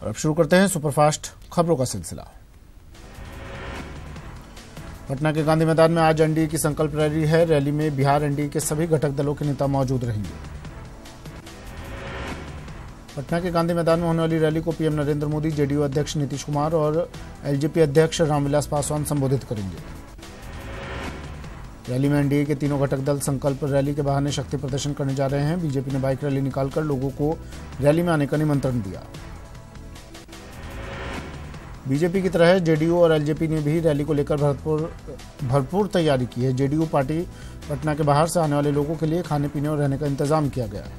अब शुरू करते हैं सुपरफास्ट खबरों का सिलसिला। पटना के गांधी मैदान में आज एनडीए की संकल्प रैली है। रैली में बिहार एनडीए के सभी घटक दलों के नेता मौजूद रहेंगे। पटना के गांधी मैदान में होने वाली रैली को पीएम नरेंद्र मोदी, जेडीयू अध्यक्ष नीतीश कुमार और एलजेपी अध्यक्ष रामविलास पासवान संबोधित करेंगे। रैली में एनडीए के तीनों घटक दल संकल्प रैली के बहाने शक्ति प्रदर्शन करने जा रहे हैं। बीजेपी ने बाइक रैली निकालकर लोगों को रैली में आने का निमंत्रण दिया। बीजेपी की तरह जेडीयू और एलजेपी ने भी रैली को लेकर भरपूर तैयारी की है। जेडीयू पार्टी पटना के बाहर से आने वाले लोगों के लिए खाने पीने और रहने का इंतजाम किया गया है।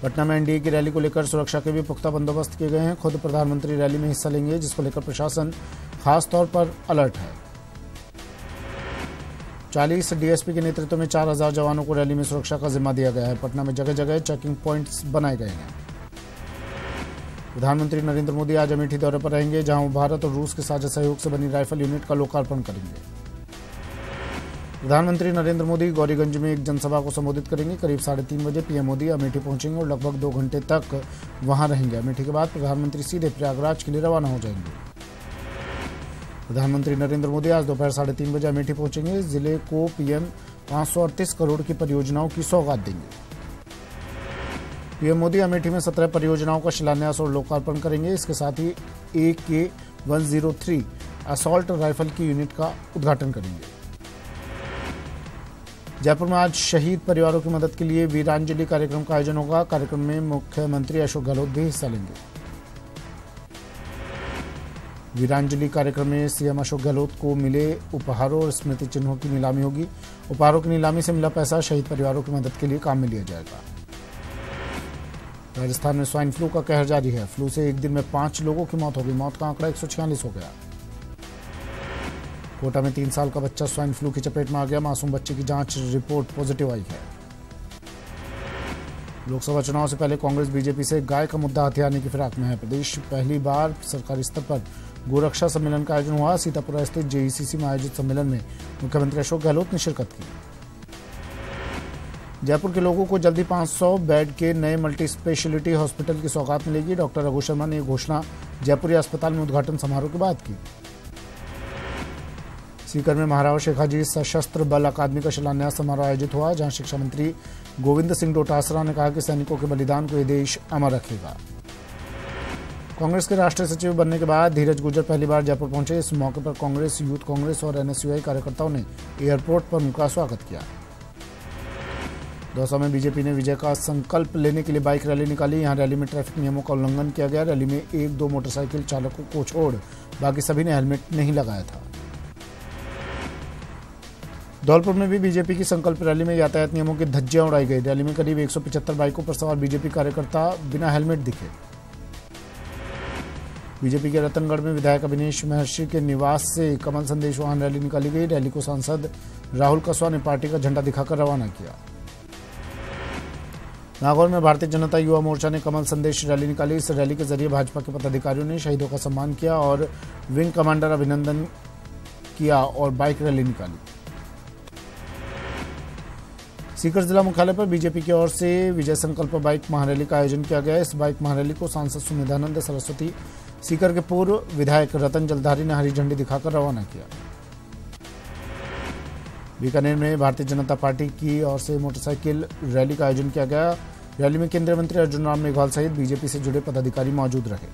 पटना में एनडीए की रैली को लेकर सुरक्षा के भी पुख्ता बंदोबस्त किए गए हैं। खुद प्रधानमंत्री रैली में हिस्सा लेंगे, जिसको लेकर प्रशासन खास तौर पर अलर्ट है। 40 डीएसपी के नेतृत्व में 4000 जवानों को रैली में सुरक्षा का जिम्मा दिया गया है। पटना में जगह जगह चेकिंग पॉइंट्स बनाए गए हैं। प्रधानमंत्री नरेंद्र मोदी आज अमेठी दौरे पर रहेंगे, जहां वो भारत और रूस के साझा सहयोग से बनी राइफल यूनिट का लोकार्पण करेंगे। प्रधानमंत्री नरेंद्र मोदी गौरीगंज में एक जनसभा को संबोधित करेंगे। करीब 3:30 बजे पीएम मोदी अमेठी पहुंचेंगे और लगभग 2 घंटे तक वहां रहेंगे। अमेठी के बाद प्रधानमंत्री सीधे प्रयागराज के लिए रवाना हो जाएंगे। प्रधानमंत्री नरेंद्र मोदी आज दोपहर 3:30 बजे अमेठी पहुंचेंगे। जिले को पीएम 538 करोड़ की परियोजनाओं की सौगात देंगे। पीएम मोदी अमेठी में 17 परियोजनाओं का शिलान्यास और लोकार्पण करेंगे। इसके साथ ही AK-103 असॉल्ट राइफल की यूनिट का उद्घाटन करेंगे। जयपुर में आज शहीद परिवारों की मदद के लिए वीरांजलि कार्यक्रम का आयोजन होगा। कार्यक्रम में मुख्यमंत्री अशोक गहलोत भी हिस्सा लेंगे। वीरांजलि कार्यक्रम में सीएम अशोक गहलोत को मिले उपहारों और स्मृति चिन्हों की नीलामी होगी। उपहारों की नीलामी से मिला पैसा शहीद परिवारों की मदद के लिए काम में लिया जाएगा। राजस्थान में स्वाइन फ्लू का कहर जारी है। फ्लू से एक दिन में 5 लोगों की मौत हो गई। मौत का आंकड़ा 146 हो गया। कोटा में 3 साल का बच्चा स्वाइन फ्लू की चपेट में आ गया। मासूम बच्चे की जांच रिपोर्ट पॉजिटिव आई है। लोकसभा चुनाव से पहले कांग्रेस बीजेपी से गाय का मुद्दा हथियाने की फिराक में है। प्रदेश पहली बार सरकारी स्तर पर गोरक्षा सम्मेलन का आयोजन हुआ। सीतापुर स्थित जेईसीसी में आयोजित सम्मेलन में मुख्यमंत्री अशोक गहलोत ने शिरकत की। जयपुर के लोगों को जल्दी 500 बेड के नए मल्टी स्पेशलिटी हॉस्पिटल की सौगात मिलेगी। डॉक्टर रघु शर्मा ने यह घोषणा जयपुरी अस्पताल में उद्घाटन समारोह के बाद की। सीकर में महाराव शेखाजी सशस्त्र बल अकादमी का शिलान्यास समारोह आयोजित हुआ, जहां शिक्षा मंत्री गोविंद सिंह डोटासरा ने कहा कि सैनिकों के बलिदान को यह देश अमर रखेगा। कांग्रेस के राष्ट्रीय सचिव बनने के बाद धीरज गुर्जर पहली बार जयपुर पहुंचे। इस मौके पर कांग्रेस, यूथ कांग्रेस और एनएसयूआई कार्यकर्ताओं ने एयरपोर्ट पर उनका स्वागत किया। दौसा में बीजेपी ने विजय का संकल्प लेने के लिए बाइक रैली निकाली। यहां रैली में ट्रैफिक नियमों का उल्लंघन किया गया। रैली में 1-2 मोटरसाइकिल चालकों को छोड़ बाकी सभी ने हेलमेट नहीं लगाया था। धौलपुर में भी बीजेपी की संकल्प रैली में यातायात नियमों की धज्जियां उड़ाई गई। रैली में करीब 175 बाइकों पर सवार बीजेपी कार्यकर्ता बिना हेलमेट दिखे। बीजेपी के रतनगढ़ में विधायक अविनेश महर्षि के निवास से कमल संदेश वाहन रैली निकाली गई। रैली को सांसद राहुल कसवा ने पार्टी का झंडा दिखाकर रवाना किया। नागौर में भारतीय जनता युवा मोर्चा ने कमल संदेश रैली निकाली। इस रैली के जरिए भाजपा के पदाधिकारियों ने शहीदों का सम्मान किया और विंग कमांडर अभिनंदन किया और बाइक रैली निकाली। सीकर जिला मुख्यालय पर बीजेपी की ओर से विजय संकल्प बाइक महारैली का आयोजन किया गया। इस बाइक महारैली को सांसद सुमेधानंद सरस्वती, सीकर के पूर्व विधायक रतन जलधारी ने हरी झंडी दिखाकर रवाना किया। बीकानेर में भारतीय जनता पार्टी की ओर से मोटरसाइकिल रैली का आयोजन किया गया। रैली में केंद्रीय मंत्री अर्जुन राम मेघवाल सहित बीजेपी से जुड़े पदाधिकारी मौजूद रहे।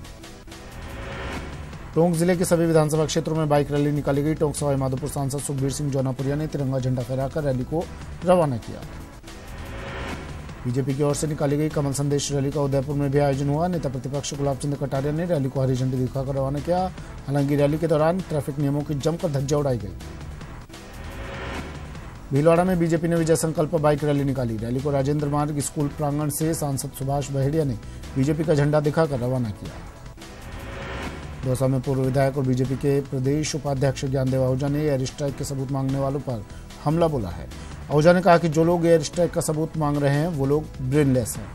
टोंक जिले के सभी विधानसभा क्षेत्रों में बाइक रैली निकाली गई। टोंक सवाई माधोपुर सांसद सुखबीर सिंह जौनापुरिया ने तिरंगा झंडा फहराकर रैली को रवाना किया। बीजेपी की ओर से निकाली गई कमल संदेश रैली का उदयपुर में भी आयोजन हुआ। नेता प्रतिपक्ष गुलाब चंद कटारिया ने रैली को हरी झंडी दिखाकर रवाना किया। हालांकि रैली के दौरान ट्रैफिक नियमों की जमकर धज्जियां उड़ाई गई। भीलवाड़ा में बीजेपी ने विजय संकल्प बाइक रैली निकाली। रैली को राजेंद्र मार्ग स्कूल प्रांगण से सांसद सुभाष बहेड़िया ने बीजेपी का झंडा दिखाकर रवाना किया। दौसा में पूर्व विधायक और बीजेपी के प्रदेश उपाध्यक्ष ज्ञानदेव आहूजा ने एयर स्ट्राइक के सबूत मांगने वालों पर हमला बोला है। आहूजा ने कहा कि जो लोग एयर स्ट्राइक का सबूत मांग रहे हैं वो लोग ब्रेनलेस हैं।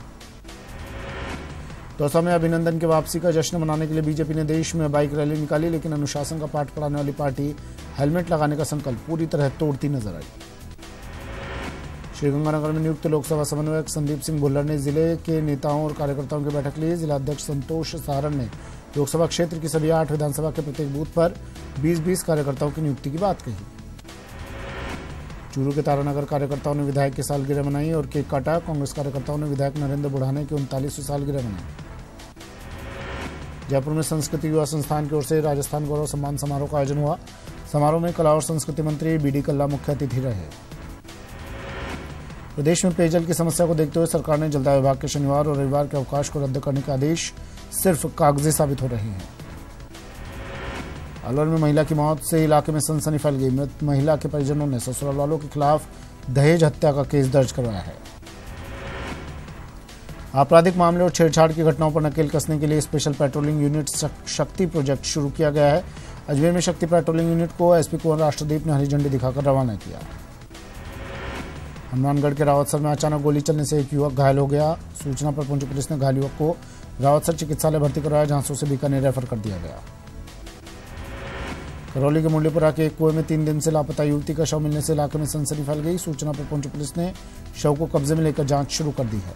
दौसा में अभिनंदन की वापसी का जश्न मनाने के लिए बीजेपी ने देश में बाइक रैली निकाली, लेकिन अनुशासन का पाठ पढ़ाने वाली पार्टी हेलमेट लगाने का संकल्प पूरी तरह तोड़ती नजर आई। श्रीगंगानगर में नियुक्त लोकसभा समन्वयक संदीप सिंह भुल्लर ने जिले के नेताओं और कार्यकर्ताओं की बैठक ली। जिलाध्यक्ष संतोष सहारण ने लोकसभा क्षेत्र की सभी 8 विधानसभा के प्रत्येक बूथ पर 20-20 कार्यकर्ताओं की नियुक्ति की बात कही। चूरू के तारानगर कार्यकर्ताओं ने विधायक की सालगिरह मनाई और केक काटा। कांग्रेस कार्यकर्ताओं ने विधायक नरेंद्र बुढ़ाने की 39वीं सालगिरह मनाई। जयपुर में संस्कृति युवा संस्थान की ओर से राजस्थान गौरव सम्मान समारोह का आयोजन हुआ। समारोह में कला और संस्कृति मंत्री बीडी कल्ला मुख्य अतिथि रहे। प्रदेश में पेयजल की समस्या को देखते हुए सरकार ने जलदाय विभाग के शनिवार और रविवार के अवकाश को रद्द करने के आदेश सिर्फ कागजी साबित हो रहे हैं। अलवर में महिला की मौत से इलाके में सनसनी फैल गई। मृत महिला के परिजनों ने ससुराल वालों के खिलाफ दहेज हत्या का केस दर्ज करवाया है। आपराधिक मामले और छेड़छाड़ की घटनाओं पर नकेल कसने के लिए स्पेशल पेट्रोलिंग यूनिट शक्ति प्रोजेक्ट शुरू किया गया है। अजमेर में शक्ति पेट्रोलिंग यूनिट को एसपी कुंवर राष्ट्रदीप ने हरी झंडी दिखाकर रवाना किया। हनुमानगढ़ के रावतसर में अचानक गोली चलने से एक युवक घायल हो गया। सूचना पर पहुंची पुलिस ने घायल युवक को रावतसर चिकित्सालय भर्ती करवाया, जहां से उसे बीकानेर रेफर कर दिया गया। करौली के मुंडीपुरा के एक कुएं में 3 दिन से लापता युवती का शव मिलने से इलाके में सनसनी फैल गई। सूचना पर पहुंची पुलिस ने शव को कब्जे में लेकर जांच शुरू कर दी है।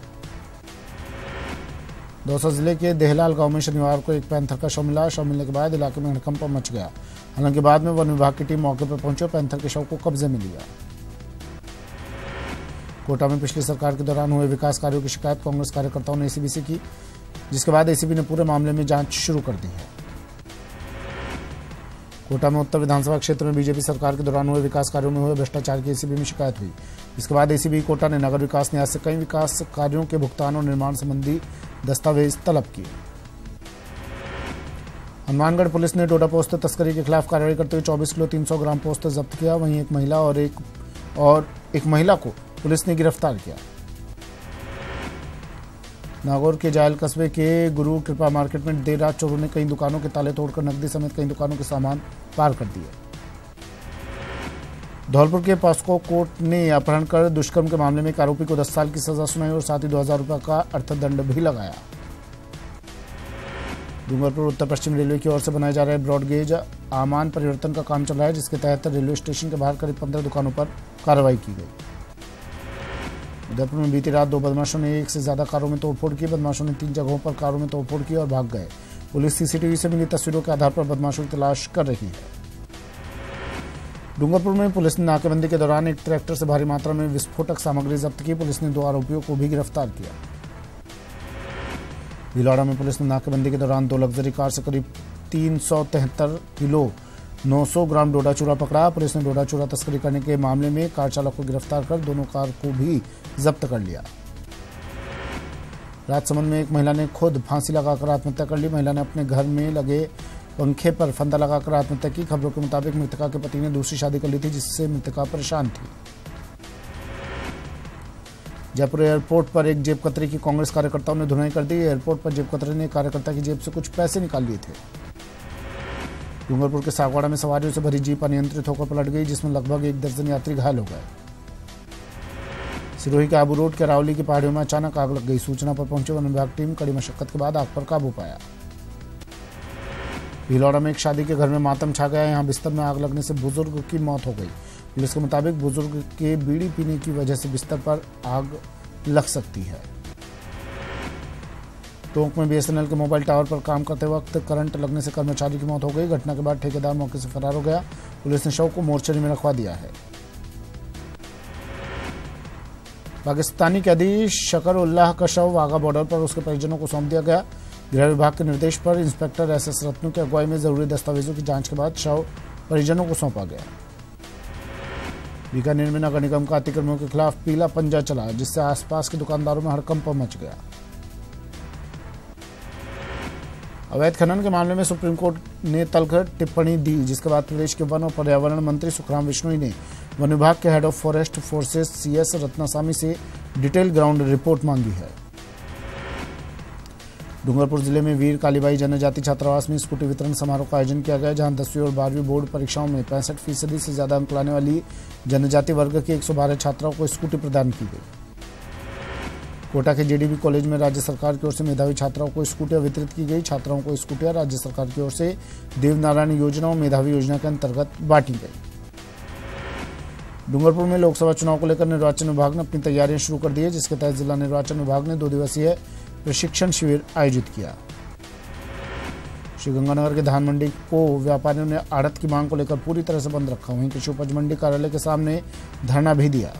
दौसा जिले के देहलाल गांव में शनिवार को एक पैंथर का शव मिला। शव मिलने के बाद इलाके में हड़कंप मच गया। हालांकि बाद में वन विभाग की टीम मौके पर पहुंची और पैंथर के शव को कब्जे में लिया। कोटा में पिछली सरकार के दौरान हुए विकास कार्यों की शिकायत कांग्रेस कार्यकर्ताओं ने एसीबी से की, जिसके बाद एसीबी ने पूरे मामले में जांच शुरू कर दी है। कोटा में उत्तर विधानसभा क्षेत्र में बीजेपी सरकार के दौरान हुए विकास कार्यों में हुए भ्रष्टाचार की एसीबी में शिकायत हुई। इसके बाद एसीबी कोटा ने नगर विकास न्यास से कई विकास कार्यों के भुगतान और निर्माण संबंधी दस्तावेज तलब किए। हनुमानगढ़ पुलिस ने डोडा पोस्त तस्करी के खिलाफ कार्रवाई करते हुए 24 किलो 300 ग्राम पोस्त जब्त किया। वहीं एक महिला को पुलिस ने गिरफ्तार किया। नागौर के जायल कस्बे के गुरु कृपा मार्केट में देर रात चोरों ने कई दुकानों के ताले तोड़कर नकदी समेत कई दुकानों के सामान पार कर दिए। धौलपुर के पॉस्को कोर्ट ने अपहरण कर दुष्कर्म के मामले में एक आरोपी को 10 साल की सजा सुनाई और साथ ही 2000 रुपये का अर्थदंड भी लगाया। डूंगरपुर उत्तर पश्चिम रेलवे की ओर से बनाए जा रहे ब्रॉडगेज आमान परिवर्तन का काम चल रहा है, जिसके तहत रेलवे स्टेशन के बाहर करीब 15 दुकानों पर कार्रवाई की गई। उदयपुर में बीती रात 2 बदमाशों ने एक से ज्यादा कारों में तोड़फोड़ की। बदमाशों ने 3 जगहों पर कारों में तोड़फोड़ की और भाग गए। पुलिस सीसीटीवी से मिली तस्वीरों के आधार पर बदमाशों की तलाश कर रही है। डूंगरपुर में पुलिस ने नाकेबंदी के दौरान एक ट्रैक्टर से भारी मात्रा में विस्फोटक सामग्री जब्त की। पुलिस ने 2 आरोपियों को भी गिरफ्तार किया। भिलवाड़ा में पुलिस ने नाकेबंदी के दौरान 2 लग्जरी कार से करीब 373 किलो 900 ग्राम डोडा चूरा पकड़ा। पुलिस ने डोडा चूरा तस्करी करने के मामले में कार चालक को गिरफ्तार कर दोनों कार को भी जब्त कर लिया। राजसमंद में एक महिला ने खुद फांसी लगाकर आत्महत्या कर ली। महिला ने अपने घर में लगे पंखे पर फंदा लगाकर आत्महत्या की। खबरों के मुताबिक मृतका के पति ने दूसरी शादी कर ली थी, जिससे मृतका परेशान थी। जयपुर एयरपोर्ट पर एक जेब कतरे की कांग्रेस कार्यकर्ताओं ने धुनाई कर दी। एयरपोर्ट पर जेब कतरे ने कार्यकर्ता की जेब से कुछ पैसे निकाल लिए थे। डूंगरपुर के सागवाड़ा में सवारियों से भरी जीप अनियंत्रित होकर पलट गई, जिसमें लगभग 1 दर्जन यात्री घायल हो गए। सिरोही के आबू रोड के रावली की पहाड़ियों में अचानक आग लग गई। सूचना पर पहुंचे वन विभाग टीम कड़ी मशक्कत के बाद आग पर काबू पाया। भिलौड़ा में एक शादी के घर में मातम छा गया। यहां बिस्तर में आग लगने से बुजुर्ग की मौत हो गई। पुलिस के मुताबिक बुजुर्ग के बीड़ी पीने की वजह से बिस्तर पर आग लग सकती है। टोंक में बीएसएनएल के मोबाइल टावर पर काम करते वक्त करंट लगने से कर्मचारी की मौत हो गई। घटना के बाद ठेकेदार मौके से फरार हो गया। पुलिस ने शव को मोर्चरी में रखवा दिया है। पाकिस्तानी कैदी शकर उल्लाह का शव वाघा बॉर्डर पर उसके परिजनों को सौंप दिया गया। गृह विभाग के निर्देश पर इंस्पेक्टर एसएस रत्नू की अगुवाई में जरूरी दस्तावेजों की जांच के बाद शव परिजनों को सौंपा गया। बीकानेर में नगर निगम का अतिक्रमणों के खिलाफ पीला पंजा चला, जिससे आसपास के दुकानदारों में हड़कंप मच गया। अवैध खनन के मामले में सुप्रीम कोर्ट ने तल्ख टिप्पणी दी, जिसके बाद प्रदेश के वन और पर्यावरण मंत्री सुखराम विश्नोई ने वन विभाग के head of forest forces CS Ratnasamy से डिटेल ग्राउंड रिपोर्ट मांगी है। डूंगरपुर जिले में वीर कालीबाई जनजाति छात्रावास में स्कूटी वितरण समारोह का आयोजन किया गया, जहां 10वीं और 12वीं बोर्ड परीक्षाओं में 65% से ज्यादा अंक लाने वाली जनजाति वर्ग के 112 छात्राओं को स्कूटी प्रदान की गई। कोटा के जेडीबी कॉलेज में राज्य सरकार की ओर से मेधावी छात्राओं को स्कूटियां वितरित की गई। छात्राओं को स्कूटियां राज्य सरकार की ओर से देवनारायण योजना और मेधावी योजना के अंतर्गत बांटी गई। डूंगरपुर में लोकसभा चुनाव को लेकर निर्वाचन विभाग ने अपनी तैयारियां शुरू कर दी है, जिसके तहत जिला निर्वाचन विभाग ने 2 दिवसीय प्रशिक्षण शिविर आयोजित किया। श्रीगंगानगर के धान मंडी को व्यापारियों ने आड़त की मांग को लेकर पूरी तरह से बंद रखा। वहीं कृषि उपज मंडी कार्यालय के सामने धरना भी दिया।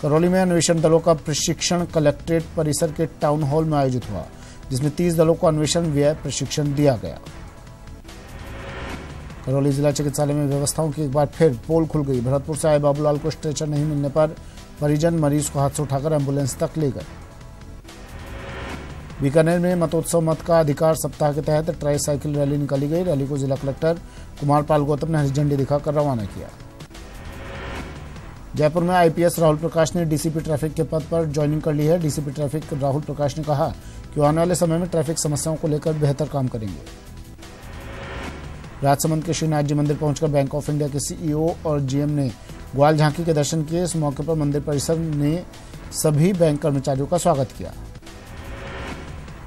करौली में अन्वेषण दलों का प्रशिक्षण कलेक्ट्रेट परिसर के टाउन हॉल में आयोजित हुआ, जिसमें 30 दलों को अन्वेषण व्यय प्रशिक्षण दिया गया। करौली जिला चिकित्सालय में व्यवस्थाओं की एक बार फिर पोल खुल गई। भरतपुर से आए बाबूलाल को स्ट्रेचर नहीं मिलने पर परिजन मरीज को हाथ से उठाकर एम्बुलेंस तक ले गए। बीकानेर में मतोत्सव मत का अधिकार सप्ताह के तहत ट्राई साइकिल रैली निकाली गई। रैली को जिला कलेक्टर कुमार पाल गौतम ने हरी झंडी दिखाकर रवाना किया। जयपुर में आईपीएस राहुल प्रकाश ने डीसीपी ट्रैफिक के पद पर ज्वाइनिंग कर ली है। डीसीपी ट्रैफिक राहुल प्रकाश ने कहा कि आने वाले समय में ट्रैफिक समस्याओं को लेकर बेहतर काम करेंगे। राजसमंद के श्रीनाथ जी मंदिर पहुंचकर बैंक ऑफ इंडिया के सीईओ और जीएम ने ग्वाल झांकी के दर्शन किए। इस मौके पर मंदिर परिसर ने सभी बैंक कर्मचारियों का स्वागत किया।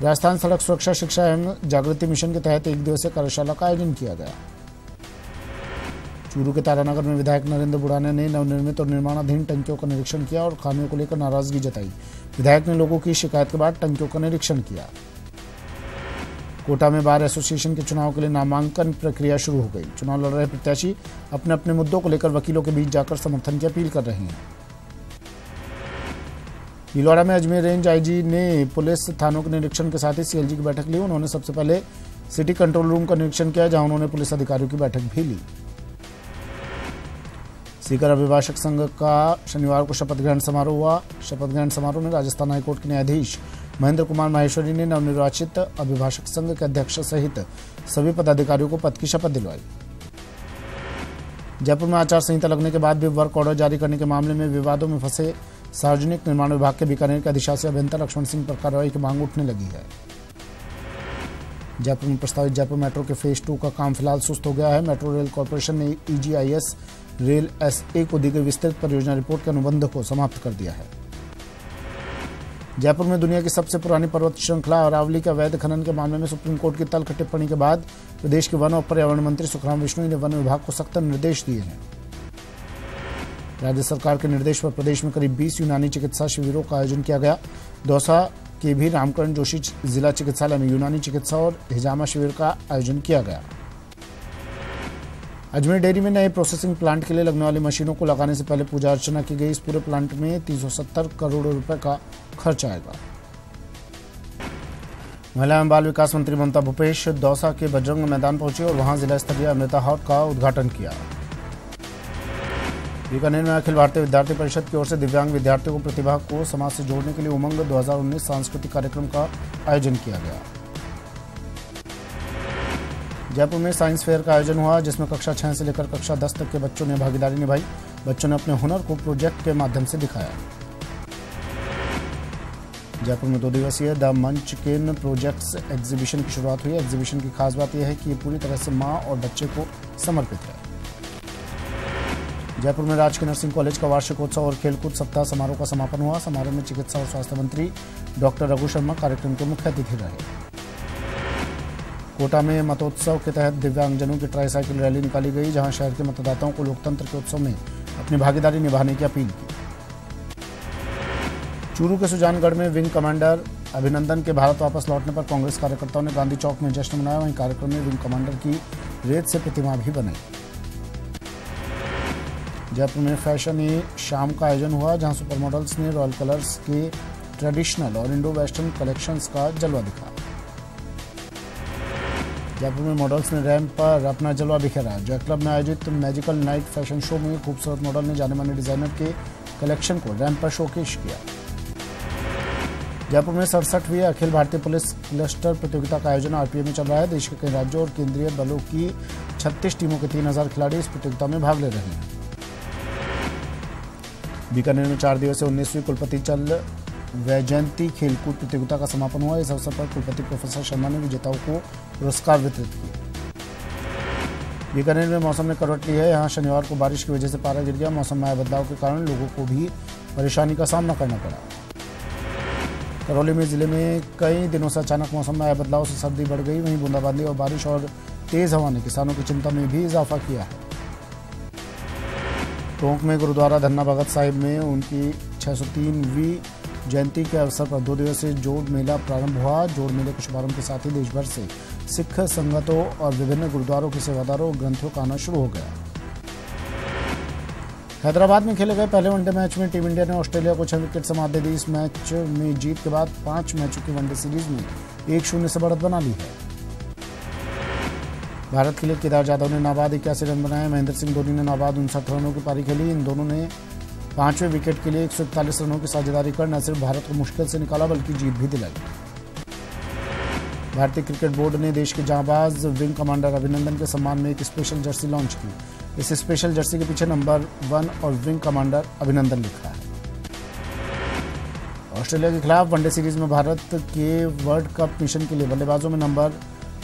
राजस्थान सड़क सुरक्षा शिक्षा एवं जागृति मिशन के तहत 1 दिवसीय कार्यशाला का आयोजन किया गया। चूरू के तारानगर में विधायक नरेंद्र बुढ़ाने ने नवनिर्मित और निर्माणाधीन टंकियों का निरीक्षण किया और खामियों को लेकर नाराजगी जताई। विधायक ने लोगों की शिकायत के बाद टंकियों का निरीक्षण किया। कोटा में बार एसोसिएशन के चुनाव के लिए नामांकन प्रक्रिया शुरू हो गई। चुनाव लड़ रहे प्रत्याशी अपने अपने मुद्दों को लेकर वकीलों के बीच जाकर समर्थन की अपील कर रहे हैं। भीलवाड़ा में अजमेर रेंज आईजी ने पुलिस थानों के निरीक्षण के साथ ही सीएलजी की बैठक ली। उन्होंने सबसे पहले सिटी कंट्रोल रूम का निरीक्षण किया, जहां उन्होंने पुलिस अधिकारियों की बैठक भी ली। सीकर अभिभाषक संघ का शनिवार को शपथ ग्रहण समारोह हुआ। शपथ ग्रहण समारोह में राजस्थान हाईकोर्ट के न्यायाधीश महेंद्र कुमार माहेश्वरी ने नवनिर्वाचित अभिभाषक संघ के अध्यक्ष सहित सभी पदाधिकारियों को पद की शपथ दिलवाई। जयपुर में आचार संहिता लगने के बाद भी वर्क ऑर्डर जारी करने के मामले में विवादों में फंसे सार्वजनिक निर्माण विभाग के बीकानेर के अधिशासी अभियंता लक्ष्मण सिंह पर कार्रवाई की मांग उठने लगी है। जयपुर में प्रस्तावित जयपुर मेट्रो के फेज 2 का काम फिलहाल सुस्त हो गया है। मेट्रो रेल कॉर्पोरेशन ने ईजीआईएस रेल एसए को दी गई विस्तृत परियोजना रिपोर्ट के अनुबंध को समाप्त कर दिया है। जयपुर में दुनिया की सबसे पुरानी पर्वत श्रृंखला अरावली के अवैध खनन के मामले में सुप्रीम कोर्ट की तल्ख टिप्पणी के बाद प्रदेश के वन और पर्यावरण मंत्री सुखराम विष्णु ने वन विभाग को सख्त निर्देश दिए हैं। राज्य सरकार के निर्देश पर प्रदेश में करीब 20 यूनानी चिकित्सा शिविरों का आयोजन किया गया। दौसा के भी रामकरण जोशी जिला चिकित्सालय में यूनानी चिकित्सा और हिजामा शिविर का आयोजन किया गया। अजमेर डेयरी में नए प्रोसेसिंग प्लांट के लिए लगने वाली मशीनों को लगाने से पहले पूजा अर्चना की गई। इस पूरे प्लांट में 370 करोड़ रुपए का खर्च आएगा। महिला एवं बाल विकास मंत्री ममता भूपेश दौसा के बजरंग मैदान पहुंची और वहां जिला स्तरीय अमृता हॉट का उद्घाटन किया। बीकानेर में अखिल भारतीय विद्यार्थी परिषद की ओर से दिव्यांग विद्यार्थियों को प्रतिभा को समाज से जोड़ने के लिए उमंग 2019 सांस्कृतिक कार्यक्रम का आयोजन किया गया। जयपुर में साइंस फेयर का आयोजन हुआ, जिसमें कक्षा 6 से लेकर कक्षा 10 तक के बच्चों ने भागीदारी निभाई। बच्चों ने अपने हुनर को प्रोजेक्ट के माध्यम से दिखाया। जयपुर में 2 दिवसीय द मंचकिन प्रोजेक्ट्स एग्जीबिशन की शुरुआत हुई। एग्जीबिशन की खास बात यह है कि ये पूरी तरह से मां और बच्चे को समर्पित है। जयपुर में राजकीय नर्सिंग कॉलेज का वार्षिकोत्सव और खेलकूद सप्ताह समारोह का समापन हुआ। समारोह में चिकित्सा और स्वास्थ्य मंत्री डॉक्टर रघु शर्मा कार्यक्रम के मुख्य अतिथि रहे। कोटा में मतोत्सव के तहत दिव्यांगजनों की ट्राई साइकिल रैली निकाली गई, जहां शहर के मतदाताओं को लोकतंत्र के उत्सव में अपनी भागीदारी निभाने की अपील की। चूरू के सुजानगढ़ में विंग कमांडर अभिनंदन के भारत वापस लौटने पर कांग्रेस कार्यकर्ताओं ने गांधी चौक में जश्न मनाया। वहीं कार्यक्रम में विंग कमांडर की रेत से प्रतिमा भी बनाई। जयपुर में फैशन ए शाम का आयोजन हुआ, जहां सुपर मॉडल्स ने रॉयल कलर्स के ट्रेडिशनल और इंडो वेस्टर्न कलेक्शंस का जलवा दिखा। जयपुर में मॉडल्स ने रैंप पर अपना जलवा बिखेरा। जय क्लब में आयोजित मैजिकल नाइट फैशन शो में खूबसूरत मॉडल ने जाने माने डिजाइनर के कलेक्शन को रैंप पर शोकेश किया। जयपुर में 67वीं अखिल भारतीय पुलिस क्लस्टर प्रतियोगिता का आयोजन आरपीए में चल रहा है। देश के कई राज्यों और केंद्रीय बलों की 36 टीमों के 3000 खिलाड़ी इस प्रतियोगिता में भाग ले रहे हैं। बीकानेर में 4 दिवसीय 19वीं कुलपति चल वैजयंती खेलकूद प्रतियोगिता का समापन हुआ। इस अवसर पर कुलपति प्रोफेसर शर्मा ने विजेताओं को पुरस्कार वितरित किए। बीकानेर में मौसम ने करवट ली है। यहाँ शनिवार को बारिश की वजह से पारा गिर गया। मौसम में आए बदलाव के कारण लोगों को भी परेशानी का सामना करना पड़ा। करौली में जिले में कई दिनों से अचानक मौसम में आए बदलाव से सर्दी बढ़ गई। वहीं बूंदाबांदी और बारिश और तेज हवा ने किसानों की चिंता में भी इजाफा किया है। टोंक में गुरुद्वारा धन्ना भगत साहिब में उनकी 603वीं जयंती के अवसर पर 2 दिवसीय जोड़ मेला प्रारंभ हुआ। जोड़ मेले के शुभारंभ के साथ ही देश भर से सिख संगतों और विभिन्न गुरुद्वारों के सेवादारों और ग्रंथियों का आना शुरू हो गया। हैदराबाद में खेले गए पहले वनडे मैच में टीम इंडिया ने ऑस्ट्रेलिया को 6 विकेट से मात दे दी। इस मैच में जीत के बाद 5 मैचों की वनडे सीरीज में 1-0 से बढ़त बना ली है। भारत के लिए केदार जाधव ने नाबाद 81 रन बनाए। महेंद्र सिंह धोनी ने नाबाद 59 रनों की पारी खेली। इन दोनों ने 5वें विकेट के लिए 141 रनों की साझेदारी कर न सिर्फ भारत को मुश्किल से निकाला बल्कि जीत भी दिलाई। भारतीय क्रिकेट बोर्ड ने देश के जांबाज विंग कमांडर अभिनंदन के सम्मान में एक स्पेशल जर्सी लॉन्च की। इस स्पेशल जर्सी के पीछे नंबर 1 और विंग कमांडर अभिनंदन लिखा है। ऑस्ट्रेलिया के खिलाफ वनडे सीरीज में भारत के वर्ल्ड कप मिशन के लिए बल्लेबाजों में नंबर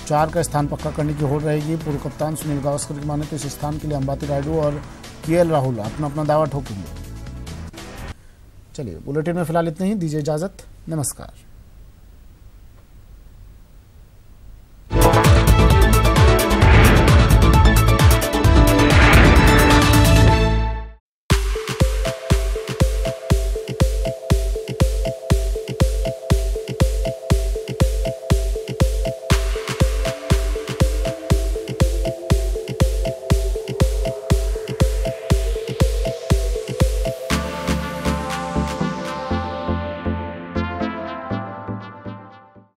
4 का स्थान पक्का करने की होड़ रहेगी। पूर्व कप्तान सुनील गावस्कर की माने तो इस स्थान के लिए अंबाती रायडू और केएल राहुल अपना दावा ठोकेंगे। चलिए बुलेटिन में फिलहाल इतना ही, दीजिए इजाजत, नमस्कार।